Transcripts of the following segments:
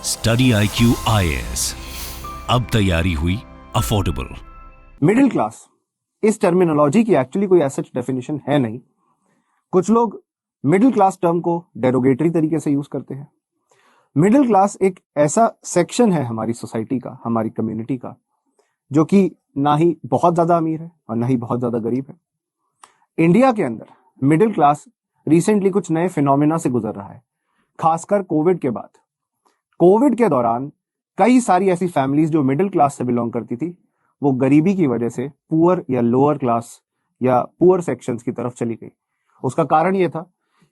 Study IQ IAS, अब तैयारी हुई अफोर्डेबल। मिडिल क्लास इस टर्मिनोलॉजी की एक्चुअली कोई ऐसा डेफिनेशन है नहीं। कुछ लोग मिडिल क्लास टर्म को डेरोगेटरी तरीके से यूज करते हैं। मिडिल क्लास एक ऐसा सेक्शन है हमारी सोसाइटी का, हमारी कम्युनिटी का, जो कि ना ही बहुत ज्यादा अमीर है और ना ही बहुत ज्यादा गरीब है। इंडिया के अंदर मिडिल क्लास रिसेंटली कुछ नए फिनोमिना से गुजर रहा है, खासकर कोविड के बाद। कोविड के दौरान कई सारी ऐसी फैमिलीज जो मिडिल क्लास से बिलोंग करती थी, वो गरीबी की वजह से पुअर या लोअर क्लास या पुअर सेक्शंस की तरफ चली गई। उसका कारण यह था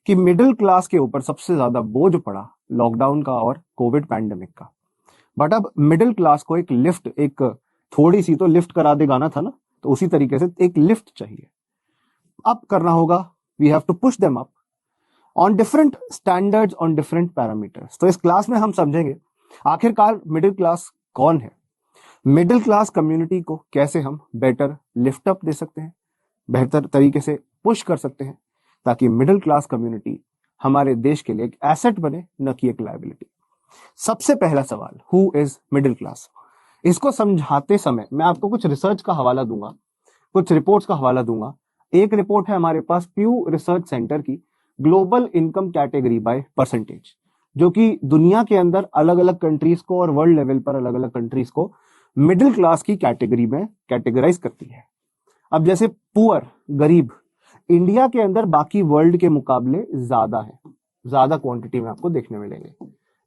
कि मिडिल क्लास के ऊपर सबसे ज्यादा बोझ पड़ा लॉकडाउन का और कोविड पैंडेमिक का। बट अब मिडिल क्लास को एक लिफ्ट, एक थोड़ी सी तो लिफ्ट करा दे गाना था ना, तो उसी तरीके से एक लिफ्ट चाहिए। अब करना होगा, we have to push them up on different standards, on different parameters. तो इस क्लास में हम समझेंगे आखिरकार मिडिल क्लास कौन है, मिडिल क्लास कम्युनिटी को कैसे हम बेटर लिफ्ट अप दे सकते हैं, बेहतर तरीके से पुश कर सकते हैं, ताकि मिडिल क्लास कम्युनिटी हमारे देश के लिए एक एसेट बने, न कि एक लायबिलिटी। सबसे पहला सवाल, हु इज मिडिल क्लास? इसको समझाते समय मैं आपको कुछ रिसर्च का हवाला दूंगा, कुछ रिपोर्ट्स का हवाला दूंगा। एक रिपोर्ट है हमारे पास प्यू रिसर्च सेंटर की, global income category by percentage, जो कि दुनिया के अंदर अलग अलग कंट्रीज को और वर्ल्ड लेवल पर अलग अलग कंट्रीज को मिडिल क्लास की कैटेगरी में कैटेगराइज करती है। अब जैसे पुअर, गरीब, इंडिया के अंदर बाकी वर्ल्ड के मुकाबले ज्यादा है, ज्यादा क्वांटिटी में आपको देखने मिलेंगे।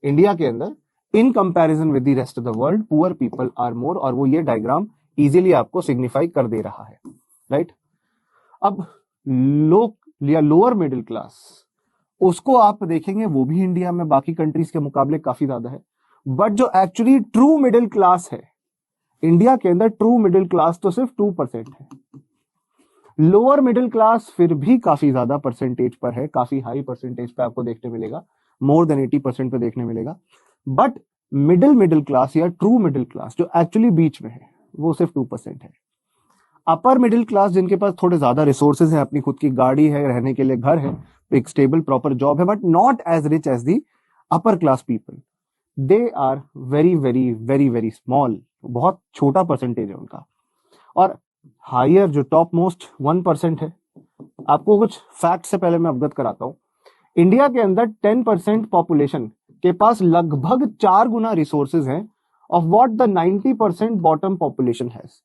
इंडिया के अंदर in comparison with the rest of the world poor people are more, और वो ये डायग्राम इजीली आपको सिग्निफाई कर दे रहा है, राइट। अब लो या लोअर मिडिल क्लास, उसको आप देखेंगे वो भी इंडिया में बाकी कंट्रीज के मुकाबले काफी ज्यादा है। बट जो एक्चुअली ट्रू मिडिल क्लास है इंडिया के अंदर, ट्रू मिडिल क्लास तो सिर्फ 2% है। लोअर मिडिल क्लास फिर भी काफी ज्यादा परसेंटेज पर है, काफी हाई परसेंटेज पे आपको देखने मिलेगा, मोर देन 80% पे देखने मिलेगा। बट मिडिल क्लास या ट्रू मिडिल क्लास जो एक्चुअली बीच में है, वो सिर्फ 2% है। अपर मिडिल क्लास जिनके पास थोड़े ज्यादा रिसोर्सेज हैं, अपनी खुद की गाड़ी है, रहने के लिए घर है, एक स्टेबल प्रॉपर जॉब है, but not as rich as the upper class people, they are very very very very small, बहुत छोटा परसेंटेज है उनका। और हायर जो टॉप मोस्ट 1% है, आपको कुछ फैक्ट से पहले मैं अवगत कराता हूं। इंडिया के अंदर 10% पॉपुलेशन के पास लगभग 4 गुना रिसोर्सेज हैं of what the 90% bottom population has.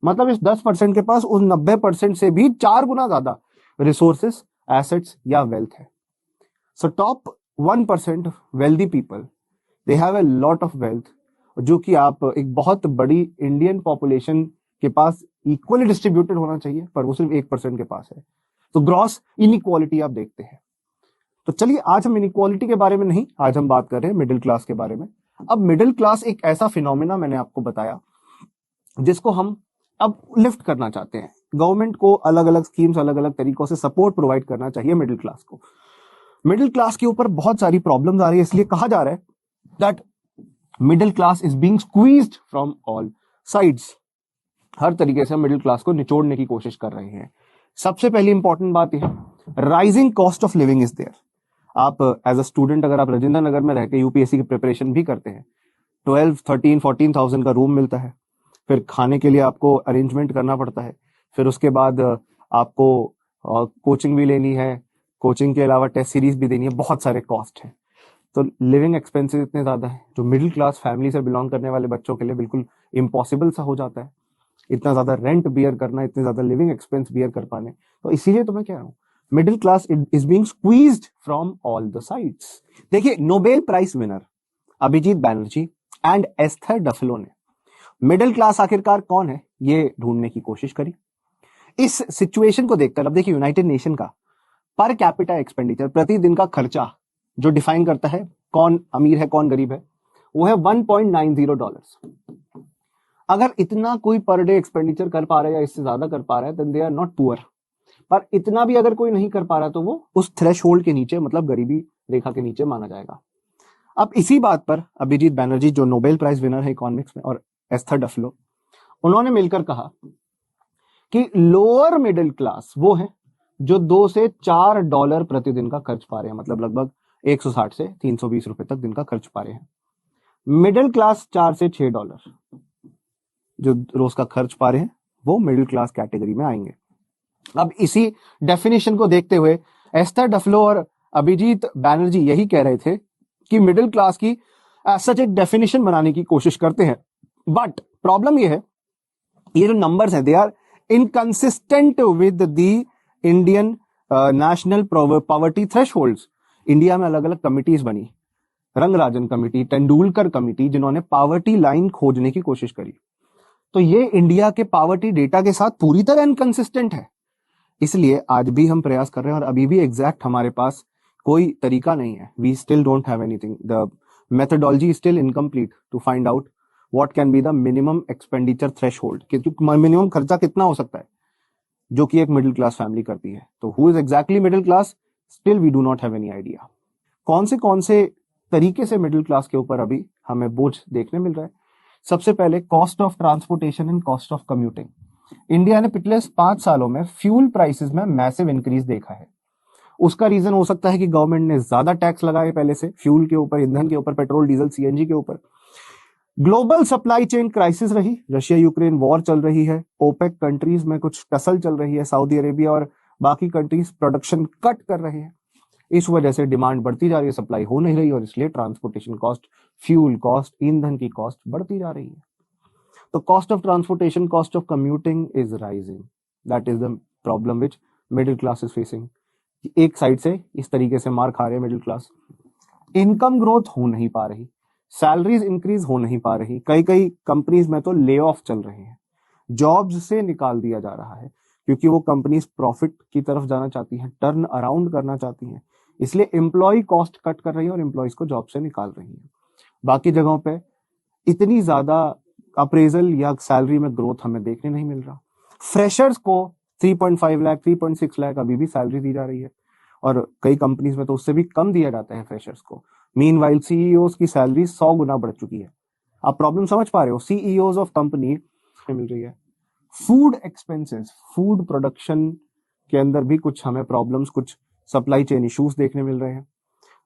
मतलब इस 10% के पास उस 90% से भी 4 गुना ज्यादा रिसोर्सेस, एसेट्स या वेल्थ है। So top 1% wealthy people, they have a lot of wealth, जो कि आप एक बहुत बड़ी इंडियन पॉपुलेशन के पास इक्वली डिस्ट्रीब्यूटेड होना चाहिए, पर वो सिर्फ 1% के पास है। तो ग्रॉस इनइक्वालिटी आप देखते हैं। तो चलिए, आज हम इनइक्वालिटी के बारे में नहीं, आज हम बात कर रहे हैं मिडिल क्लास के बारे में। अब मिडिल क्लास एक ऐसा फिनोमिना मैंने आपको बताया जिसको हम अब लिफ्ट करना चाहते हैं। गवर्नमेंट को अलग अलग स्कीम्स, अलग अलग तरीकों से सपोर्ट प्रोवाइड करना चाहिए मिडिल क्लास को। मिडिल क्लास के ऊपर बहुत सारी प्रॉब्लम्स आ रही है, इसलिए कहा जा रहा है that middle class is being squeezed from all sides. हर तरीके से मिडिल क्लास को निचोड़ने की कोशिश कर रहे हैं। सबसे पहली इंपॉर्टेंट बात यह है, rising cost of living is there. आप एज अ स्टूडेंट अगर आप राजेंद्र नगर में रहकर यूपीएससी की प्रिपरेशन भी करते हैं, 12, 13, 14,000 का रूम मिलता है, फिर खाने के लिए आपको अरेंजमेंट करना पड़ता है, फिर उसके बाद आपको कोचिंग भी लेनी है, कोचिंग के अलावा टेस्ट सीरीज भी देनी है, बहुत सारे कॉस्ट है। तो लिविंग एक्सपेंसेस इतने ज्यादा है, जो मिडिल क्लास फैमिली से बिलोंग करने वाले बच्चों के लिए बिल्कुल इम्पॉसिबल सा हो जाता है, इतना ज्यादा रेंट बियर करना, इतने ज्यादा लिविंग एक्सपेंस बियर कर पाने। तो इसीलिए तो मैं कह रहा हूँ middle class is being squeezed from all the sides. देखिए, Nobel prize winner Abhijit Banerjee and Esther Duflo ने मिडिल क्लास आखिरकार कौन है ये ढूंढने की कोशिश करी। इस सिचुएशन को देखकर, अब देखिए, यूनाइटेड नेशन का पर कैपिटा एक्सपेंडिचर, प्रतिदिन का खर्चा जो डिफाइन करता है कौन अमीर है कौन गरीब है, वो है $1.90। अगर इतना कोई पर डे एक्सपेंडिचर कर पा रहा है या इससे ज्यादा कर पा रहा है, then they are not poor. पर इतना भी अगर कोई नहीं कर पा रहा तो वो उस थ्रेशहोल्ड के नीचे, मतलब गरीबी रेखा के नीचे माना जाएगा। अब इसी बात पर अभिजीत बैनर्जी, जो नोबेल प्राइज विनर है इकोनॉमिक्स में, और एस्थर डफलो, उन्होंने मिलकर कहा कि लोअर मिडिल क्लास वो है जो $2 से $4 प्रतिदिन का खर्च पा रहे हैं, मतलब लगभग 160 से 320 रुपए तक दिन का खर्च पा रहे हैं। मिडिल क्लास $4 से $6 जो रोज का खर्च पा रहे हैं वो मिडिल क्लास कैटेगरी में आएंगे। अब इसी डेफिनेशन को देखते हुए एस्थर डफलो और अभिजीत बैनर्जी यही कह रहे थे कि मिडिल क्लास की सच एक डेफिनेशन बनाने की कोशिश करते हैं, बट प्रॉब्लम ये है ये जो नंबर्स हैं they are inconsistent with the Indian national poverty thresholds. India में अलग अलग कमिटीज बनी, रंगराजन कमिटी, तेंदुलकर कमिटी, जिन्होंने पावर्टी लाइन खोजने की कोशिश करी। तो ये इंडिया के पावर्टी डेटा के साथ पूरी तरह इनकंसिस्टेंट है। इसलिए आज भी हम प्रयास कर रहे हैं और अभी भी एग्जैक्ट हमारे पास कोई तरीका नहीं है। We still don't have anything, the methodology is still incomplete to find out what can be the minimum expenditure threshold, minimum खर्चा कितना हो सकता है जो कि एक मिडिल क्लास फैमिली करती है। तो who is exactly middle class, still we do not have any idea. कौन से तरीके से मिडिल क्लास के ऊपर अभी हमें बोझ देखने मिल रहा है। सबसे पहले cost of transportation and cost of commuting. India ने पिछले 5 सालों में फ्यूल प्राइसेस में मैसिव इंक्रीज देखा है। उसका रीजन हो सकता है कि गवर्नमेंट ने ज्यादा टैक्स लगाए पहले से फ्यूल के ऊपर, ईंधन के ऊपर, पेट्रोल डीजल सीएनजी के ऊपर। ग्लोबल सप्लाई चेन क्राइसिस रही, रशिया यूक्रेन वॉर चल रही है, ओपेक कंट्रीज में कुछ टसल चल रही है, सऊदी अरेबिया और बाकी कंट्रीज प्रोडक्शन कट कर रहे हैं। इस वजह से डिमांड बढ़ती जा रही है, सप्लाई हो नहीं रही और इसलिए ट्रांसपोर्टेशन कॉस्ट, फ्यूल कॉस्ट, ईंधन की कॉस्ट बढ़ती जा रही है। तो cost of transportation, cost of commuting is rising. That is the problem which middle class is facing. एक साइड से इस तरीके से मार खा रहे हैं मिडिल क्लास। इनकम ग्रोथ हो नहीं पा रही, सैलरीज इंक्रीज हो नहीं पा रही, कई कंपनीज में तो ले ऑफ चल रहे हैं, जॉब्स से निकाल दिया जा रहा है क्योंकि वो कंपनीज प्रॉफिट की तरफ जाना चाहती हैं, टर्न अराउंड करना चाहती हैं, इसलिए एम्प्लॉय कॉस्ट कट कर रही है और एम्प्लॉयज को जॉब से निकाल रही है। बाकी जगहों पे इतनी ज्यादा अप्रेजल या सैलरी में ग्रोथ हमें देखने नहीं मिल रहा। फ्रेशर्स को 3.5 लाख, 3.6 लाख अभी भी सैलरी दी जा रही है और कई कंपनीज में तो उससे भी कम दिया जाता है फ्रेशर्स को। मीनवाइल सीईओज की सैलरी 100 गुना बढ़ चुकी है। आप प्रॉब्लम समझ पा रहे हो, सीईओज ऑफ कंपनी मिल रही है। फूड एक्सपेंसेस, फूड प्रोडक्शन के अंदर भी कुछ हमें प्रॉब्लम्स, कुछ सप्लाई चेन इश्यूज देखने मिल रहे हैं।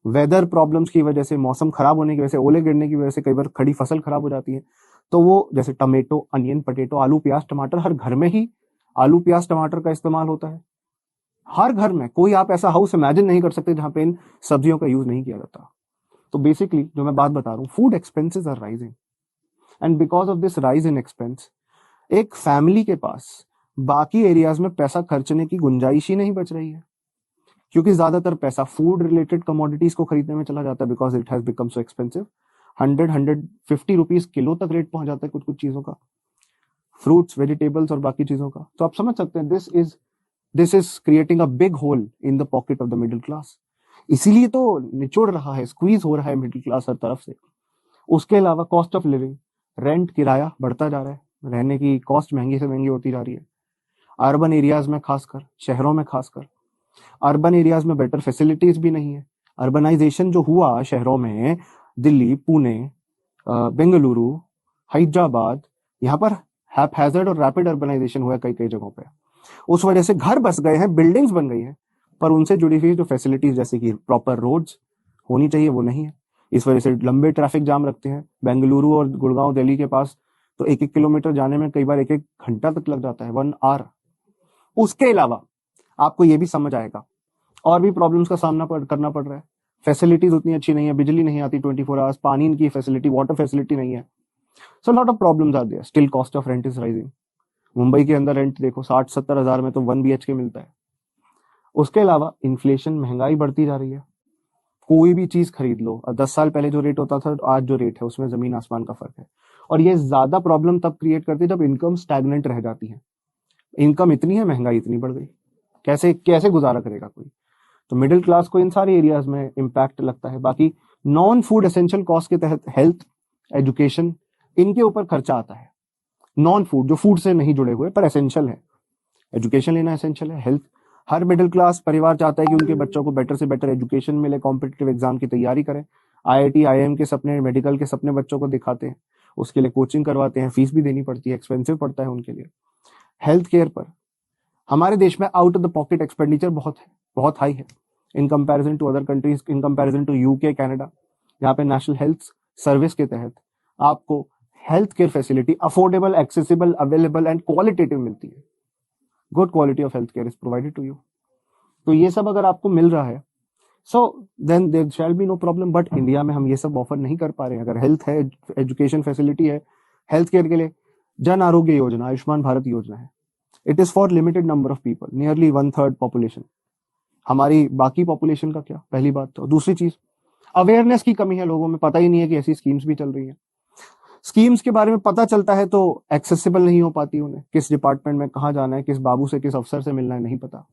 वेदर प्रॉब्लम्स की वजह से, मौसम खराब होने की वजह से, ओले गिरने की वजह से कई बार खड़ी फसल खराब हो जाती है। तो वो जैसे टमेटो, अनियन, पटेटो, आलू प्याज टमाटर, हर घर में ही आलू प्याज टमाटर का इस्तेमाल होता है। हर घर में, कोई आप ऐसा हाउस इमेजिन नहीं कर सकते जहां पे इन सब्जियों का यूज नहीं किया जाता। तो बेसिकली जो मैं बात बता रहा हूँ, food expenses are rising and because of this rise in expense एक फैमिली के पास बाकी एरियाज में पैसा खर्चने की गुंजाइश ही नहीं बच रही है क्योंकि ज्यादातर पैसा फूड रिलेटेड कमोडिटीज को खरीदने में चला जाता है because it has become so expensive. 150 rupees kilo तक रेट पहुंच जाता है कुछ कुछ चीजों का, फ्रूट्स, वेजिटेबल्स और बाकी चीजों का। तो आप समझ सकते हैं this is creating a big hole in the pocket of the middle class. इसीलिए तो निचोड़ रहा है, स्क्वीज हो रहा है मिडिल क्लास हर तरफ से। उसके अलावा कॉस्ट ऑफ लिविंग, रेंट, किराया बढ़ता जा रहा है, रहने की कॉस्ट महंगी से महंगी होती जा रही है। अर्बन एरियाज में खासकर, शहरों में खासकर, अर्बन एरियाज में बेटर फैसिलिटीज भी नहीं है। अर्बनाइजेशन जो हुआ शहरों में, दिल्ली, पुणे, बेंगलुरु, हैदराबाद, यहाँ पर हैजर्ड और रैपिड अर्बनाइजेशन हुआ कई कई जगहों पे। उस वजह से घर बस गए हैं, बिल्डिंग्स बन गई हैं, पर उनसे जुड़ी हुई जो फैसिलिटीज जैसे कि प्रॉपर रोड्स होनी चाहिए वो नहीं है। इस वजह से लंबे ट्रैफिक जाम रखते हैं। बेंगलुरु और गुड़गांव, दिल्ली के पास तो 1-1 किलोमीटर जाने में कई बार 1-1 घंटा तक लग जाता है, 1 आवर। उसके अलावा आपको ये भी समझ आएगा और भी प्रॉब्लम्स का सामना करना पड़ रहा है। फैसिलिटीज उतनी अच्छी नहीं है, बिजली नहीं आती 24 आवर्स, पानी की फैसिलिटी, वाटर फैसिलिटी नहीं है। So lot of problems are there. Still cost of rent is rising. Mumbai के अंदर रेंट देखो 60-70 हजार में तो 1 BHK मिलता है। उसके अलावा इन्फ्लेशन, महंगाई बढ़ती जा रही है। कोई भी चीज खरीद लो, 10 साल पहले जो रेट होता था आज जो रेट है उसमें जमीन आसमान का फर्क है। और ये ज्यादा प्रॉब्लम तब क्रिएट करती है जब इनकम स्टैग्नेंट रह जाती है। इनकम इतनी है, महंगाई इतनी बढ़ गई, कैसे कैसे गुजारा करेगा कोई। तो मिडिल क्लास को इन सारे एरियाज में इम्पैक्ट लगता है। बाकी नॉन फूड एसेंशियल कॉस्ट के तहत हेल्थ, एजुकेशन, इनके ऊपर खर्चा आता है। नॉन फूड, जो फूड से नहीं जुड़े हुए पर एसेंशियल है, एजुकेशन लेना एसेंशियल है, हेल्थ। हर मिडिल क्लास परिवार चाहता है कि उनके बच्चों को बेटर से बेटर एजुकेशन मिले, कॉम्पिटिटिव एग्जाम की तैयारी करें। IIT, IIM के सपने, मेडिकल के सपने बच्चों को दिखाते हैं, उसके लिए कोचिंग करवाते हैं, फीस भी देनी पड़ती है, एक्सपेंसिव पड़ता है उनके लिए। हेल्थ केयर पर हमारे देश में out of the pocket expenditure बहुत हाई है in comparison to other countries, in comparison to UK, Canada, जहाँ पे नेशनल हेल्थ सर्विस के तहत आपको health care facility affordable, accessible, available and qualitative मिलती है। Good quality of health care is provided to you. तो ये सब अगर आपको मिल रहा है, so then there shall be no problem. But India में हम ये सब ऑफर नहीं कर पा रहे हैं। अगर हेल्थ है, एजुकेशन फैसिलिटी है, हेल्थ केयर के लिए जन आरोग्य योजना, आयुष्मान भारत योजना है, it is for limited number of people, nearly 1/3 population. हमारी बाकी पॉपुलेशन का क्या, पहली बात। तो दूसरी चीज, अवेयरनेस की कमी है, लोगों में पता ही नहीं है कि ऐसी स्कीम्स भी चल रही है। स्कीम्स के बारे में पता चलता है तो एक्सेसिबल नहीं हो पाती उन्हें, किस डिपार्टमेंट में कहाँ जाना है, किस बाबू से, किस अफसर से मिलना है, नहीं पता।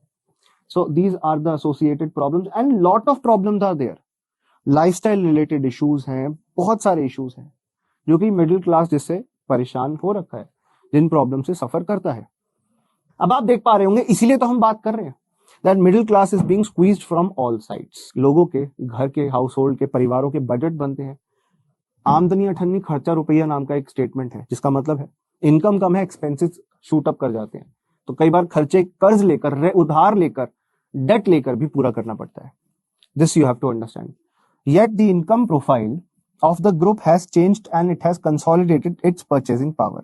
So these are the associated problems and lot of problems are there. Lifestyle related issues हैं, बहुत सारे इश्यूज हैं जो कि मिडिल क्लास जिससे परेशान हो रखा है, जिन प्रॉब्लम से सफर करता है। अब आप देख पा रहे होंगे, इसीलिए तो हम बात कर रहे हैं that middle class is being squeezed from all sides. लोगों के घर के, हाउस होल्ड के, परिवारों के बजट बनते हैं। आमदनी अठन्नी खर्चा रुपया नाम का एक स्टेटमेंट है, जिसका मतलब है इनकम कम है, एक्सपेंसेस शूट अप कर जाते हैं। तो कई बार खर्चे कर्ज लेकर, उधार लेकर, डेट लेकर भी पूरा करना पड़ता है। This you have to understand. Yet the income profile of the group has changed and it has consolidated its purchasing power.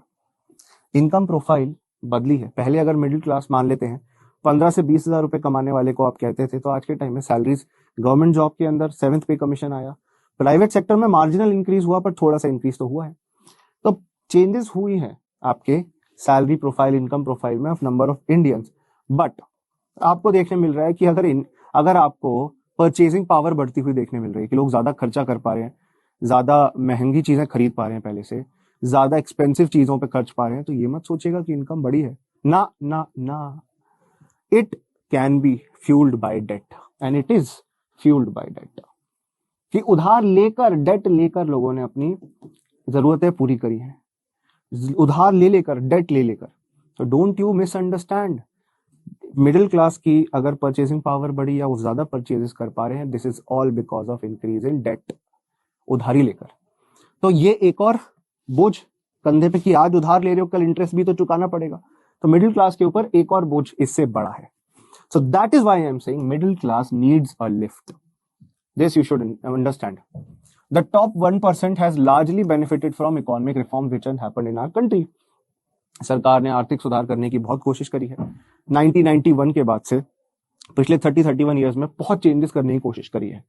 Income profile बदली है। पहले अगर मिडिल क्लास मान लेते हैं, 15 से 20 हजार रुपए कमाने वाले को आप कहते थे, तो आज के टाइम में सैलरीज, गवर्नमेंट जॉब के अंदर 7th पे कमीशन आया, प्राइवेट सेक्टर में मार्जिनल इंक्रीज हुआ, पर थोड़ा सा इंक्रीज तो हुआ है। तो चेंजेस हुई है आपके सैलरी प्रोफाइल, इनकम प्रोफाइल में of number of Indians. But आपको देखने मिल रहा है कि अगर आपको परचेजिंग पावर बढ़ती हुई देखने मिल रही है, कि लोग ज्यादा खर्चा कर पा रहे हैं, ज्यादा महंगी चीजें खरीद पा रहे हैं, पहले से ज्यादा एक्सपेंसिव चीजों पे खर्च पा रहे हैं, तो ये मत सोचिएगा कि इनकम बढ़ी है। ना ना ना, it can be fuelled by debt and it is fuelled by debt. कि उधार लेकर, डेट लेकर लोगों ने अपनी जरूरतें पूरी करी हैं, उधार ले लेकर, डेट ले लेकर। तो don't you misunderstand, middle class की अगर परचेसिंग पावर बढ़ी या वो ज्यादा परचेजेस कर पा रहे हैं, this is all because of increase in debt, उधारी लेकर। तो ये एक और बोझ कंधे पे कि आज उधार ले रहे हो, कल इंटरेस्ट भी तो चुकाना पड़ेगा। तो मिडिल क्लास के ऊपर एक और बोझ इससे बड़ा है। So that is why I am saying middle class needs a lift. This you should understand. The top 1% has largely benefited from economic reform which have happened in our country. सरकार ने आर्थिक सुधार करने की बहुत कोशिश करी है। 1991 के बाद से पिछले 30-31 ईयर्स में बहुत चेंजेस करने की कोशिश करी है।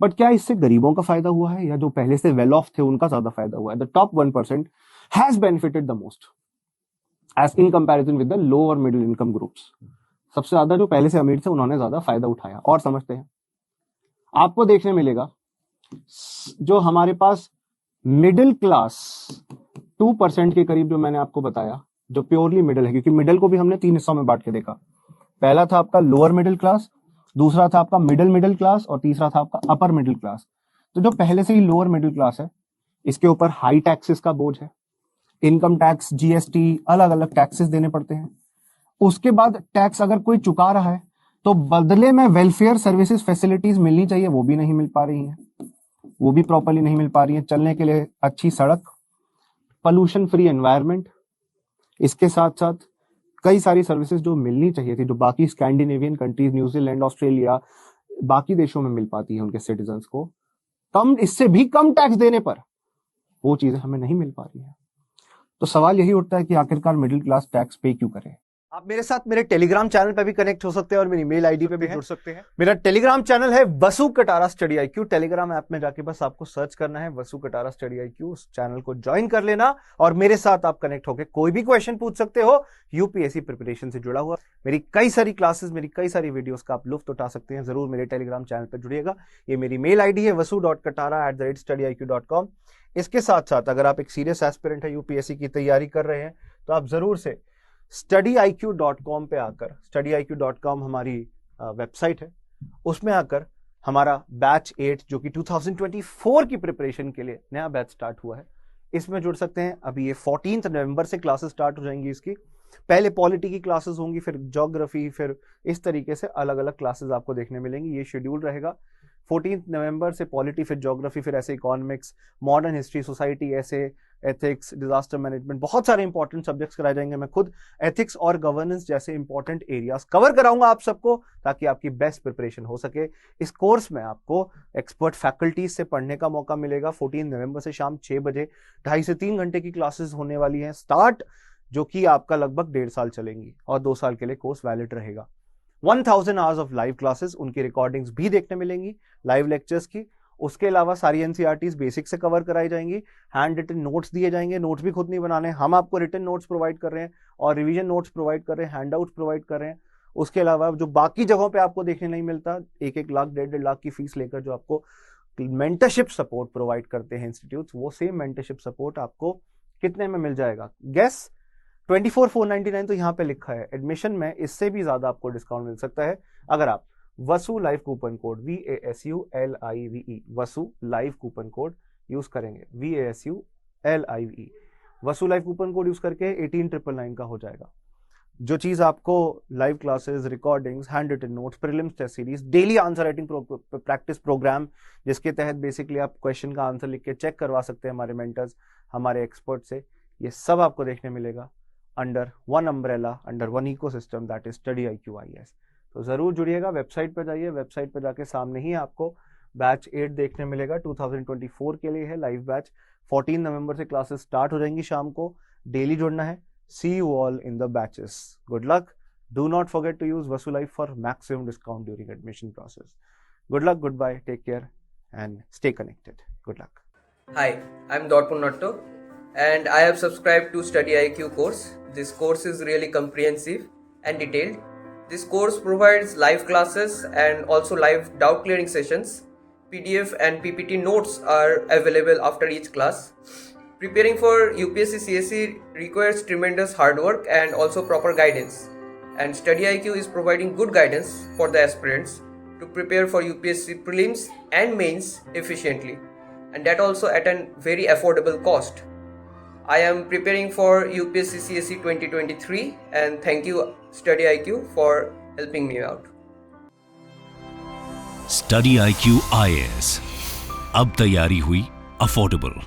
बट क्या इससे गरीबों का फायदा हुआ है, या जो पहले से वेल ऑफ थे उनका ज्यादा फायदा हुआ है? The top 1% has benefited the most as in comparison with the low और मिडिल इनकम ग्रुप्स। सबसे ज्यादा जो पहले से अमीर थे उन्होंने ज्यादा फायदा उठाया। और समझते हैं, आपको देखने मिलेगा जो हमारे पास मिडिल क्लास 2% के करीब, जो मैंने आपको बताया, जो प्योरली मिडिल है, क्योंकि मिडिल को भी हमने 3 हिस्सों में बांट के देखा। पहला था आपका लोअर मिडिल क्लास, दूसरा था आपका मिडिल क्लास, और तीसरा था आपका अपर मिडिल क्लास। तो जो पहले से ही लोअर मिडिल क्लास है, इसके ऊपर हाई टैक्सेस का बोझ है, इनकम टैक्स, जीएसटी, अलग अलग टैक्सेस देने पड़ते हैं। उसके बाद टैक्स अगर कोई चुका रहा है तो बदले में वेलफेयर सर्विसेज, फैसिलिटीज मिलनी चाहिए, वो भी नहीं मिल पा रही हैं, वो भी प्रॉपर्ली नहीं मिल पा रही है। चलने के लिए अच्छी सड़क, पोल्यूशन फ्री एनवायरनमेंट, इसके साथ साथ कई सारी सर्विसेज जो मिलनी चाहिए थी, जो बाकी स्कैंडिनेवियन कंट्रीज, न्यूजीलैंड, ऑस्ट्रेलिया, बाकी देशों में मिल पाती है उनके सिटीजन्स को, कम, इससे भी कम टैक्स देने पर वो चीजें हमें नहीं मिल पा रही है। तो सवाल यही उठता है कि आखिरकार मिडिल क्लास टैक्स पे क्यों करे। आप मेरे साथ मेरे टेलीग्राम चैनल पे भी कनेक्ट हो सकते हैं और मेरी मेल आईडी पे भी जुड़ सकते हैं। मेरा टेलीग्राम चैनल है Vasu Katara study IQ। Telegram app में जाके बस आपको सर्च करना है वसु कटारा स्टडी IQ, उस चैनल को ज्वाइन कर लेना और मेरे साथ आप कनेक्ट होकर कोई भी क्वेश्चन पूछ सकते हो यूपीएससी प्रिपरेशन से जुड़ा हुआ। मेरी कई सारी क्लासेस, मेरी कई सारी वीडियोस का आप लुफ्त उठा सकते हैं। जरूर मेरे टेलीग्राम चैनल पर जुड़िएगा। ये मेरी मेल आईडी है vasu.katara@studiiq.com। इसके साथ साथ अगर आप एक सीरियस एस्पिरेंट है, यूपीएससी की तैयारी कर रहे हैं, तो आप जरूर से studiiq.com पे आकर, studiiq.com हमारी वेबसाइट है, उसमें आकर हमारा बैच 8 जो कि 2024 की प्रिपरेशन के लिए नया बैच स्टार्ट हुआ है, इसमें जुड़ सकते हैं। अभी ये 14 नवंबर से क्लासेस स्टार्ट हो जाएंगी। इसकी पहले पॉलिटी की क्लासेस होंगी, फिर ज्योग्राफी, फिर इस तरीके से अलग अलग क्लासेस आपको देखने मिलेंगी। ये शेड्यूल रहेगा। 14 नवंबर से पॉलिटी, फिर ज्योग्राफी, फिर ऐसे इकोनॉमिक्स, मॉडर्न हिस्ट्री, सोसाइटी, ऐसे, एथिक्स, डिजास्टर मैनेजमेंट, बहुत सारे इंपॉर्टेंट सब्जेक्ट्स कराए जाएंगे। मैं खुद एथिक्स और गवर्नेंस जैसे इंपॉर्टेंट एरियाज कवर कराऊंगा आप सबको, ताकि आपकी बेस्ट प्रिपरेशन हो सके। इस कोर्स में आपको एक्सपर्ट फैकल्टीज से पढ़ने का मौका मिलेगा। 14 नवंबर से शाम 6 बजे 2.5 से 3 घंटे की क्लासेस होने वाली हैं स्टार्ट, जो कि आपका लगभग 1.5 साल चलेंगी और 2 साल के लिए कोर्स वैलिड रहेगा। 1000 आवर्स ऑफ लाइव क्लासेस, उनकी रिकॉर्डिंग्स भी देखने मिलेंगी लाइव लेक्चर्स की। उसके अलावा सारी एनसीईआरटीज बेसिक से कवर कराई जाएंगी। हैंड रिटन नोट्स दिए जाएंगे, नोट्स भी खुद नहीं बनाने, हम आपको रिटन नोट्स प्रोवाइड कर रहे हैं और रिवीजन नोट्स प्रोवाइड कर रहे हैं, हैंडआउट्स प्रोवाइड कर रहे हैं। उसके अलावा जो बाकी जगहों पे आपको देखने नहीं मिलता, 1-1 लाख 1.5 लाख की फीस लेकर जो आपको मेंटरशिप सपोर्ट प्रोवाइड करते हैं इंस्टीट्यूट्स, वो सेम मेंटरशिप सपोर्ट आपको कितने में मिल जाएगा? गेस 24,499 तो यहाँ पे लिखा है। एडमिशन में इससे भी ज्यादा आपको डिस्काउंट मिल सकता है अगर आप Vasu live coupon code VASULIVE Vasu live coupon code use करेंगे। VASULIVE Vasu live coupon code use करके 18,999 का हो जाएगा। जो चीज आपको live classes, recordings, hand written notes, prelims test series, daily answer writing practice programme, जिसके तहत बेसिकली आप क्वेश्चन का आंसर लिख के चेक करवा सकते हैं हमारे मेंटर्स, हमारे एक्सपर्ट से, ये सब आपको देखने मिलेगा under one umbrella, under one ecosystem, that is study IQ IAS। तो जरूर जुड़िएगा, वेबसाइट पर जाइए, वेबसाइट पर जाके सामने ही आपको बैच 8 देखने मिलेगा। 2024 के लिए है लाइव बैच। 14 नवंबर से क्लासेस स्टार्ट हो जाएंगी शाम को, डेली जुड़ना है। See you all in the batches. Good luck. Do not forget to use Vasu live for maximum discount during admission process. Good luck, goodbye, take care and stay connected. Good luck. Hi, I'm Dorpun Natto and I have subscribed to Study IQ course. This course is really comprehensive and detailed. This course provides live classes and also live doubt clearing sessions. PDF and PPT notes are available after each class. Preparing for UPSC CSE requires tremendous hard work and also proper guidance. And Study IQ is providing good guidance for the aspirants to prepare for UPSC prelims and mains efficiently, and that also at a very affordable cost. I am preparing for UPSC CSE 2023 and thank you Study IQ for helping me out. Study IQ IAS, अब तैयारी हुई affordable.